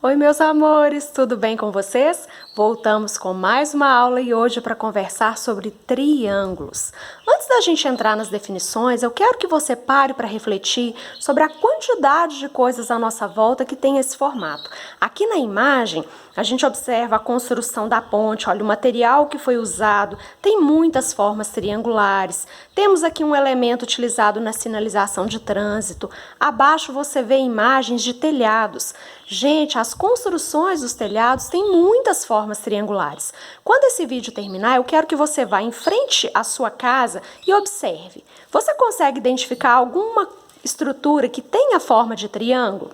Oi, meus amores, tudo bem com vocês? Voltamos com mais uma aula e hoje para conversar sobre triângulos. Antes da gente entrar nas definições, eu quero que você pare para refletir sobre a quantidade de coisas à nossa volta que tem esse formato. Aqui na imagem, a gente observa a construção da ponte, olha, o material que foi usado, tem muitas formas triangulares. Temos aqui um elemento utilizado na sinalização de trânsito. Abaixo você vê imagens de telhados. Gente, as construções dos telhados têm muitas formas triangulares. Quando esse vídeo terminar, eu quero que você vá em frente à sua casa e observe. Você consegue identificar alguma estrutura que tenha forma de triângulo?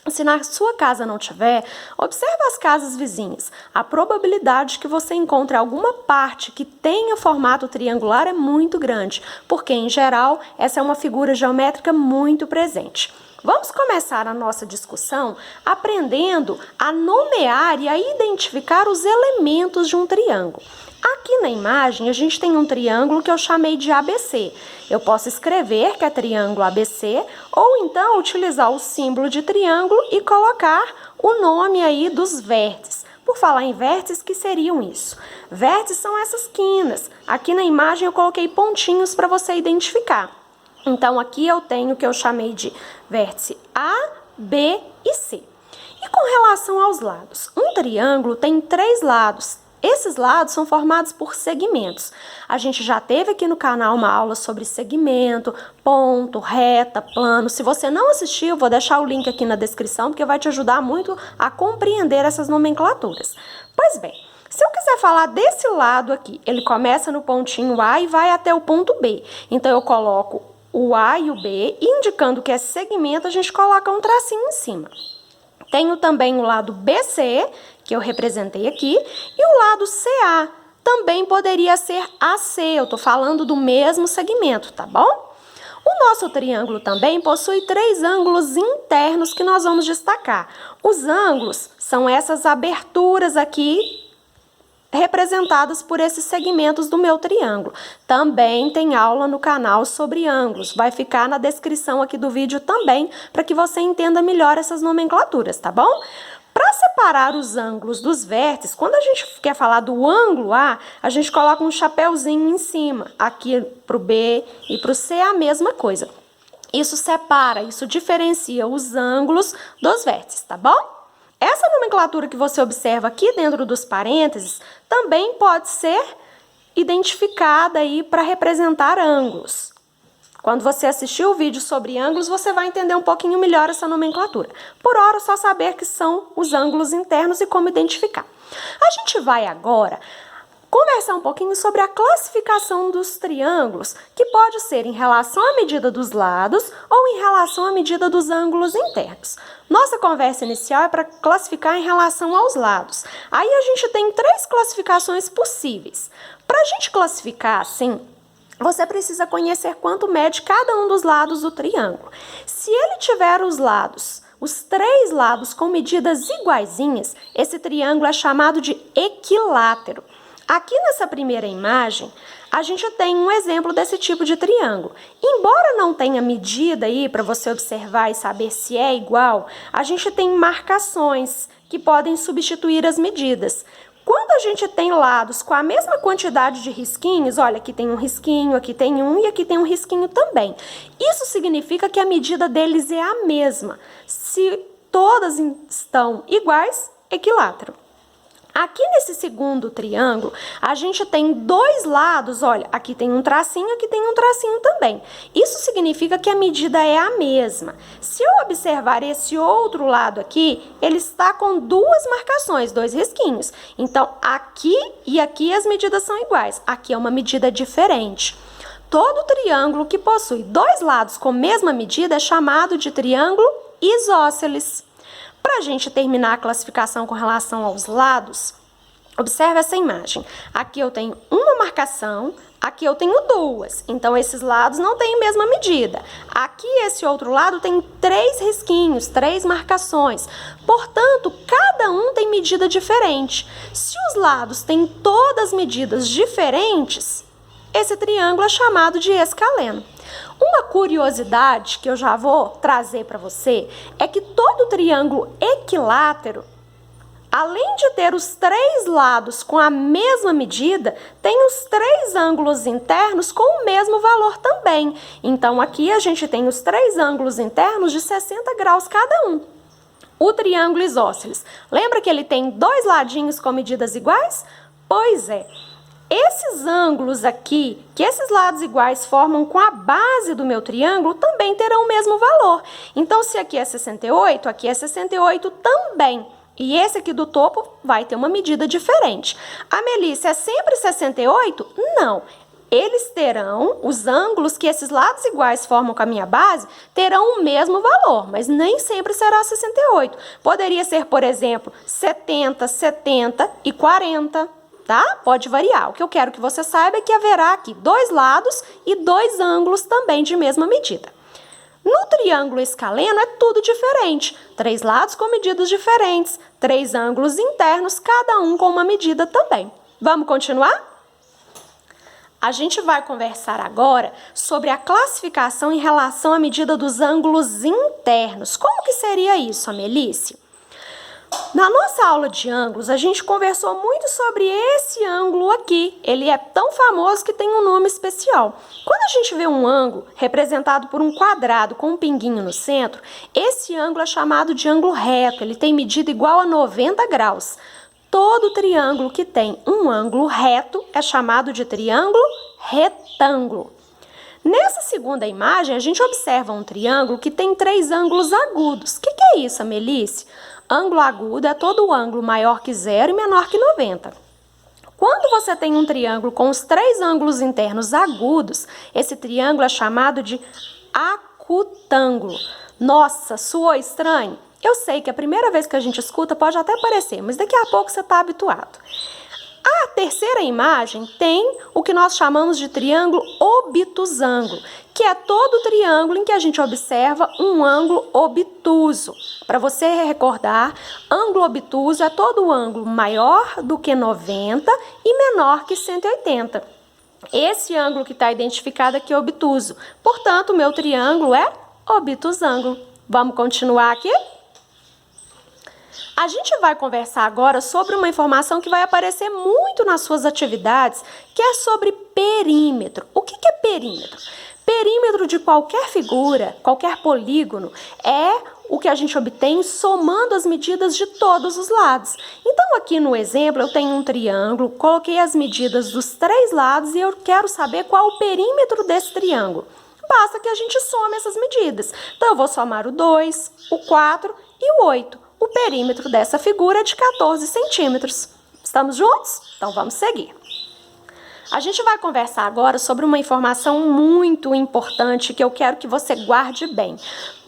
Se na sua casa não tiver, observe as casas vizinhas. A probabilidade de que você encontre alguma parte que tenha formato triangular é muito grande, porque, em geral, essa é uma figura geométrica muito presente. Vamos começar a nossa discussão aprendendo a nomear e a identificar os elementos de um triângulo. Aqui na imagem, a gente tem um triângulo que eu chamei de ABC. Eu posso escrever que é triângulo ABC, ou então utilizar o símbolo de triângulo e colocar o nome aí dos vértices. Por falar em vértices, que seriam isso? Vértices são essas quinas. Aqui na imagem eu coloquei pontinhos para você identificar. Então, aqui eu tenho o que eu chamei de vértice A, B e C. E com relação aos lados, um triângulo tem 3 lados. Esses lados são formados por segmentos. A gente já teve aqui no canal uma aula sobre segmento, ponto, reta, plano. Se você não assistiu, vou deixar o link aqui na descrição, porque vai te ajudar muito a compreender essas nomenclaturas. Pois bem, se eu quiser falar desse lado aqui, ele começa no pontinho A e vai até o ponto B. Então, eu coloco o A e o B, indicando que é segmento, a gente coloca um tracinho em cima. Tenho também o lado BC, que eu representei aqui, e o lado CA, também poderia ser AC, eu estou falando do mesmo segmento, tá bom? O nosso triângulo também possui 3 ângulos internos que nós vamos destacar. Os ângulos são essas aberturas aqui, representadas por esses segmentos do meu triângulo. Também tem aula no canal sobre ângulos. Vai ficar na descrição aqui do vídeo também, para que você entenda melhor essas nomenclaturas, tá bom? Para separar os ângulos dos vértices, quando a gente quer falar do ângulo A, a gente coloca um chapéuzinho em cima. Aqui para o B e para o C é a mesma coisa. Isso separa, isso diferencia os ângulos dos vértices, tá bom? Essa nomenclatura que você observa aqui dentro dos parênteses também pode ser identificada aí para representar ângulos. Quando você assistir o vídeo sobre ângulos, você vai entender um pouquinho melhor essa nomenclatura. Por hora, só saber que são os ângulos internos e como identificar. A gente vai agora conversar um pouquinho sobre a classificação dos triângulos, que pode ser em relação à medida dos lados ou em relação à medida dos ângulos internos. Nossa conversa inicial é para classificar em relação aos lados. Aí a gente tem 3 classificações possíveis. Para a gente classificar assim, você precisa conhecer quanto mede cada um dos lados do triângulo. Se ele tiver os 3 lados com medidas iguaizinhas, esse triângulo é chamado de equilátero. Aqui nessa primeira imagem, a gente tem um exemplo desse tipo de triângulo. Embora não tenha medida aí para você observar e saber se é igual, a gente tem marcações que podem substituir as medidas. Quando a gente tem lados com a mesma quantidade de risquinhos, olha, aqui tem um risquinho, aqui tem um e aqui tem um risquinho também. Isso significa que a medida deles é a mesma. Se todas estão iguais, equilátero. Aqui nesse segundo triângulo, a gente tem 2 lados, olha, aqui tem um tracinho, aqui tem um tracinho também. Isso significa que a medida é a mesma. Se eu observar esse outro lado aqui, ele está com 2 marcações, 2 risquinhos. Então, aqui e aqui as medidas são iguais. Aqui é uma medida diferente. Todo triângulo que possui 2 lados com a mesma medida é chamado de triângulo isósceles. Para a gente terminar a classificação com relação aos lados, observe essa imagem. Aqui eu tenho uma marcação, aqui eu tenho 2. Então, esses lados não têm a mesma medida. Aqui, esse outro lado tem 3 risquinhos, 3 marcações. Portanto, cada um tem medida diferente. Se os lados têm todas medidas diferentes, esse triângulo é chamado de escaleno. Uma curiosidade que eu já vou trazer para você é que todo triângulo equilátero, além de ter os 3 lados com a mesma medida, tem os 3 ângulos internos com o mesmo valor também. Então, aqui a gente tem os 3 ângulos internos de 60 graus cada um. O triângulo isósceles, lembra que ele tem 2 ladinhos com medidas iguais? Pois é. Esses ângulos aqui, que esses lados iguais formam com a base do meu triângulo, também terão o mesmo valor. Então, se aqui é 68, aqui é 68 também. E esse aqui do topo vai ter uma medida diferente. A Melissa, é sempre 68? Não. Eles terão, os ângulos que esses lados iguais formam com a minha base, terão o mesmo valor, mas nem sempre será 68. Poderia ser, por exemplo, 70, 70 e 40. Tá? Pode variar. O que eu quero que você saiba é que haverá aqui 2 lados e 2 ângulos também de mesma medida. No triângulo escaleno é tudo diferente. 3 lados com medidas diferentes, 3 ângulos internos, cada um com uma medida também. Vamos continuar? A gente vai conversar agora sobre a classificação em relação à medida dos ângulos internos. Como que seria isso, Amelícia? Na nossa aula de ângulos, a gente conversou muito sobre esse ângulo aqui. Ele é tão famoso que tem um nome especial. Quando a gente vê um ângulo representado por um quadrado com um pinguinho no centro, esse ângulo é chamado de ângulo reto. Ele tem medida igual a 90 graus. Todo triângulo que tem um ângulo reto é chamado de triângulo retângulo. Nessa segunda imagem, a gente observa um triângulo que tem 3 ângulos agudos. O que é isso, Melissa? Ângulo agudo é todo ângulo maior que 0 e menor que 90. Quando você tem um triângulo com os 3 ângulos internos agudos, esse triângulo é chamado de acutângulo. Nossa, soou estranho? Eu sei que a primeira vez que a gente escuta pode até parecer, mas daqui a pouco você está habituado. A terceira imagem tem o que nós chamamos de triângulo obtusângulo, que é todo triângulo em que a gente observa um ângulo obtuso. Para você recordar, ângulo obtuso é todo ângulo maior do que 90 e menor que 180. Esse ângulo que está identificado aqui é obtuso. Portanto, o meu triângulo é obtusângulo. Vamos continuar aqui? A gente vai conversar agora sobre uma informação que vai aparecer muito nas suas atividades, que é sobre perímetro. O que é perímetro? Perímetro de qualquer figura, qualquer polígono, é o que a gente obtém somando as medidas de todos os lados. Então, aqui no exemplo, eu tenho um triângulo, coloquei as medidas dos 3 lados e eu quero saber qual o perímetro desse triângulo. Basta que a gente some essas medidas. Então, eu vou somar o 2, o 4 e o 8. O perímetro dessa figura é de 14 centímetros. Estamos juntos? Então, vamos seguir. A gente vai conversar agora sobre uma informação muito importante que eu quero que você guarde bem.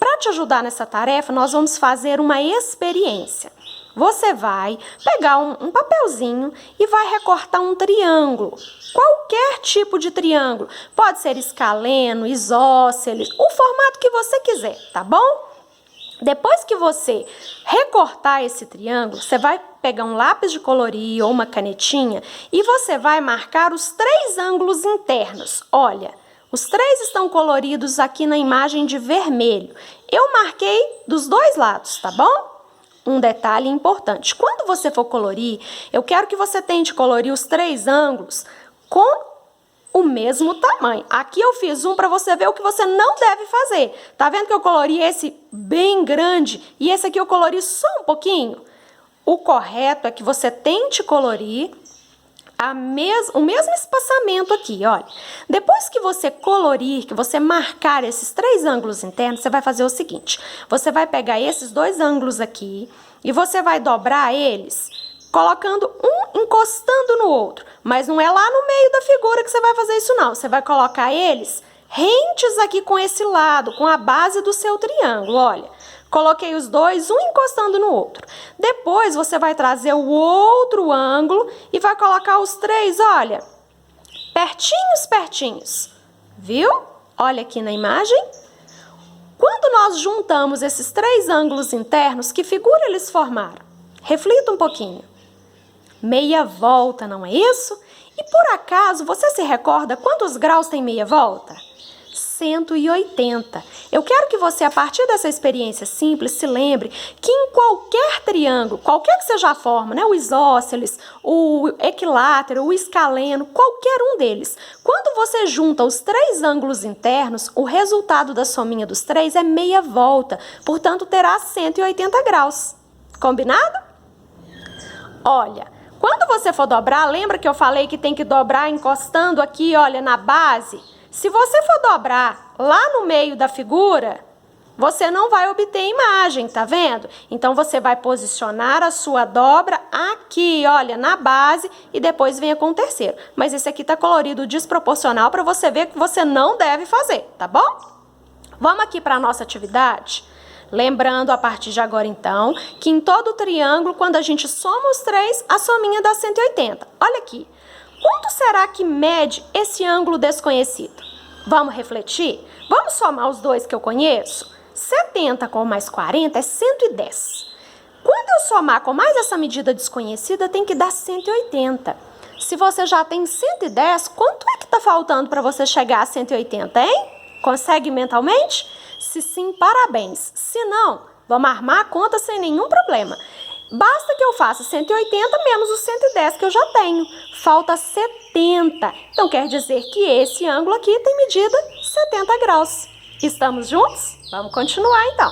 Para te ajudar nessa tarefa, nós vamos fazer uma experiência. Você vai pegar um papelzinho e vai recortar um triângulo. Qualquer tipo de triângulo. Pode ser escaleno, isósceles, o formato que você quiser, tá bom? Depois que você recortar esse triângulo, você vai pegar um lápis de colorir ou uma canetinha e você vai marcar os 3 ângulos internos. Olha, os 3 estão coloridos aqui na imagem de vermelho. Eu marquei dos 2 lados, tá bom? Um detalhe importante, quando você for colorir, eu quero que você tente colorir os 3 ângulos com o mesmo tamanho. Aqui eu fiz um para você ver o que você não deve fazer. Tá vendo que eu colori esse bem grande e esse aqui eu colori só um pouquinho? O correto é que você tente colorir o mesmo espaçamento aqui, olha. Depois que você colorir, que você marcar esses 3 ângulos internos, você vai fazer o seguinte. Você vai pegar esses 2 ângulos aqui e você vai dobrar eles, colocando um encostando no outro. Mas não é lá no meio da figura que você vai fazer isso não. Você vai colocar eles rentes aqui com esse lado, com a base do seu triângulo, olha. Coloquei os 2, um encostando no outro. Depois você vai trazer o outro ângulo e vai colocar os 3, olha, pertinhos, pertinhos. Viu? Olha aqui na imagem. Quando nós juntamos esses 3 ângulos internos, que figura eles formaram? Reflita um pouquinho. Meia volta, não é isso? E por acaso, você se recorda quantos graus tem meia volta? 180. Eu quero que você, a partir dessa experiência simples, se lembre que em qualquer triângulo, qualquer que seja a forma, né, o isósceles, o equilátero, o escaleno, qualquer um deles, quando você junta os três ângulos internos, o resultado da sominha dos três é meia volta, portanto terá 180 graus. Combinado? Olha, quando você for dobrar, lembra que eu falei que tem que dobrar encostando aqui, olha, na base? Se você for dobrar lá no meio da figura, você não vai obter imagem, tá vendo? Então, você vai posicionar a sua dobra aqui, olha, na base e depois venha com o terceiro. Mas esse aqui tá colorido desproporcional para você ver que você não deve fazer, tá bom? Vamos aqui para a nossa atividade? Lembrando, a partir de agora, então, que em todo triângulo, quando a gente soma os três, a sominha dá 180. Olha aqui. Quanto será que mede esse ângulo desconhecido? Vamos refletir? Vamos somar os dois que eu conheço? 70 com mais 40 é 110. Quando eu somar com mais essa medida desconhecida, tem que dar 180. Se você já tem 110, quanto é que está faltando para você chegar a 180, hein? Consegue mentalmente? Se sim, parabéns. Se não, vamos armar a conta sem nenhum problema. Basta que eu faça 180 menos os 110 que eu já tenho. Falta 70. Então, quer dizer que esse ângulo aqui tem medida 70 graus. Estamos juntos? Vamos continuar, então.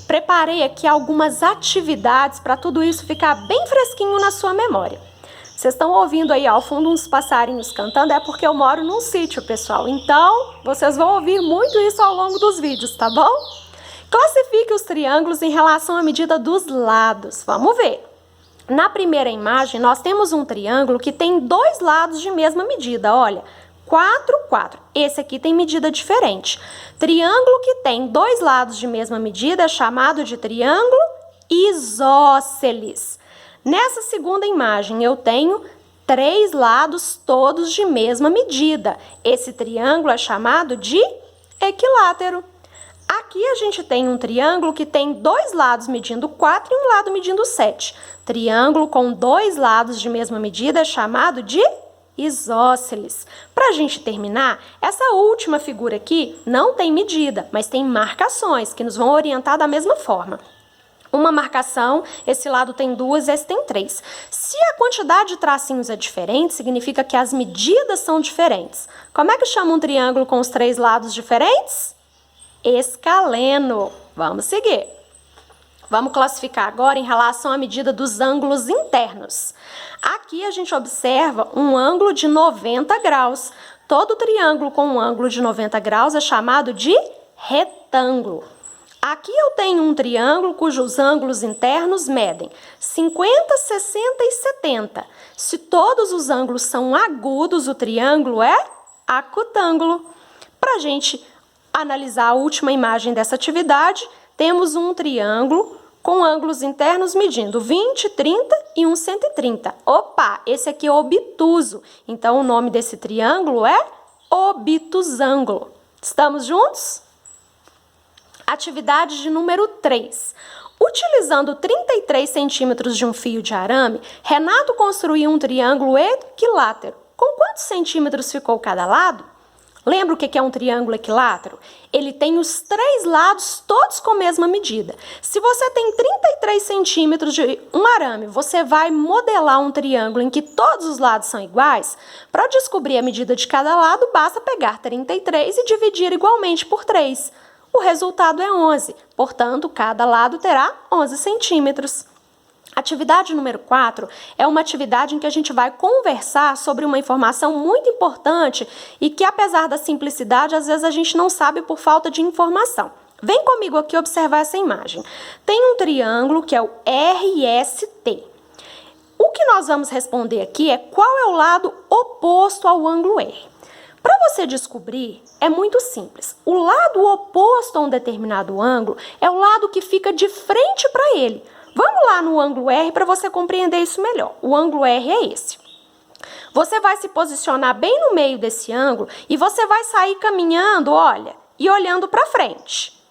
Preparei aqui algumas atividades para tudo isso ficar bem fresquinho na sua memória. Vocês estão ouvindo aí ao fundo uns passarinhos cantando, é porque eu moro num sítio, pessoal. Então, vocês vão ouvir muito isso ao longo dos vídeos, tá bom? Classifique os triângulos em relação à medida dos lados. Vamos ver. Na primeira imagem, nós temos um triângulo que tem dois lados de mesma medida, olha. 4, 4. Esse aqui tem medida diferente. Triângulo que tem dois lados de mesma medida é chamado de triângulo isósceles. Nessa segunda imagem, eu tenho três lados todos de mesma medida. Esse triângulo é chamado de equilátero. Aqui a gente tem um triângulo que tem dois lados medindo 4 e um lado medindo 7. Triângulo com dois lados de mesma medida é chamado de isósceles. Para a gente terminar, essa última figura aqui não tem medida, mas tem marcações que nos vão orientar da mesma forma. Uma marcação, esse lado tem duas, esse tem três. Se a quantidade de tracinhos é diferente, significa que as medidas são diferentes. Como é que chama um triângulo com os três lados diferentes? Escaleno. Vamos seguir. Vamos classificar agora em relação à medida dos ângulos internos. Aqui a gente observa um ângulo de 90 graus. Todo triângulo com um ângulo de 90 graus é chamado de retângulo. Aqui eu tenho um triângulo cujos ângulos internos medem 50, 60 e 70. Se todos os ângulos são agudos, o triângulo é acutângulo. Para a gente analisar a última imagem dessa atividade, temos um triângulo com ângulos internos medindo 20, 30 e um 130. Opa, esse aqui é obtuso. Então, o nome desse triângulo é obtusângulo. Estamos juntos? Atividade de número 3. Utilizando 33 centímetros de um fio de arame, Renato construiu um triângulo equilátero. Com quantos centímetros ficou cada lado? Lembra o que é um triângulo equilátero? Ele tem os três lados todos com a mesma medida. Se você tem 33 centímetros de um arame, você vai modelar um triângulo em que todos os lados são iguais? Para descobrir a medida de cada lado, basta pegar 33 e dividir igualmente por 3. O resultado é 11, portanto, cada lado terá 11 centímetros. Atividade número 4 é uma atividade em que a gente vai conversar sobre uma informação muito importante e que, apesar da simplicidade, às vezes a gente não sabe por falta de informação. Vem comigo aqui observar essa imagem. Tem um triângulo que é o RST. O que nós vamos responder aqui é qual é o lado oposto ao ângulo R. Para você descobrir, é muito simples. O lado oposto a um determinado ângulo é o lado que fica de frente para ele. Vamos lá no ângulo R para você compreender isso melhor. O ângulo R é esse. Você vai se posicionar bem no meio desse ângulo e você vai sair caminhando, olha, e olhando para frente.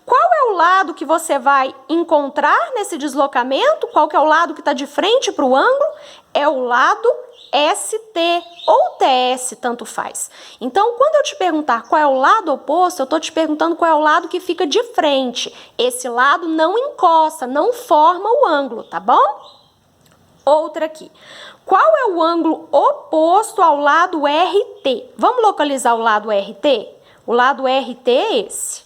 Qual é o lado que você vai encontrar nesse deslocamento? Qual que é o lado que está de frente para o ângulo? É o lado ST ou TS, tanto faz. Então, quando eu te perguntar qual é o lado oposto, eu estou te perguntando qual é o lado que fica de frente. Esse lado não encosta, não forma o ângulo, tá bom? Outra aqui. Qual é o ângulo oposto ao lado RT? Vamos localizar o lado RT? O lado RT é esse.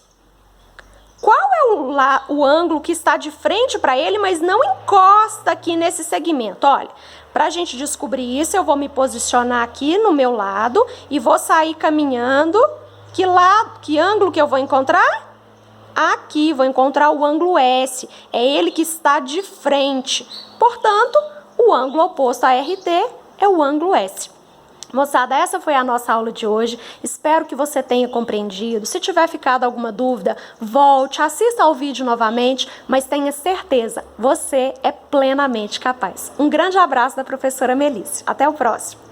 Qual é o ângulo que está de frente para ele, mas não encosta aqui nesse segmento? Olha, para a gente descobrir isso, eu vou me posicionar aqui no meu lado e vou sair caminhando. Que ângulo que eu vou encontrar? Aqui, vou encontrar o ângulo S. É ele que está de frente. Portanto, o ângulo oposto a RT é o ângulo S. Moçada, essa foi a nossa aula de hoje. Espero que você tenha compreendido. Se tiver ficado alguma dúvida, volte, assista ao vídeo novamente, mas tenha certeza, você é plenamente capaz. Um grande abraço da professora Melícia. Até o próximo.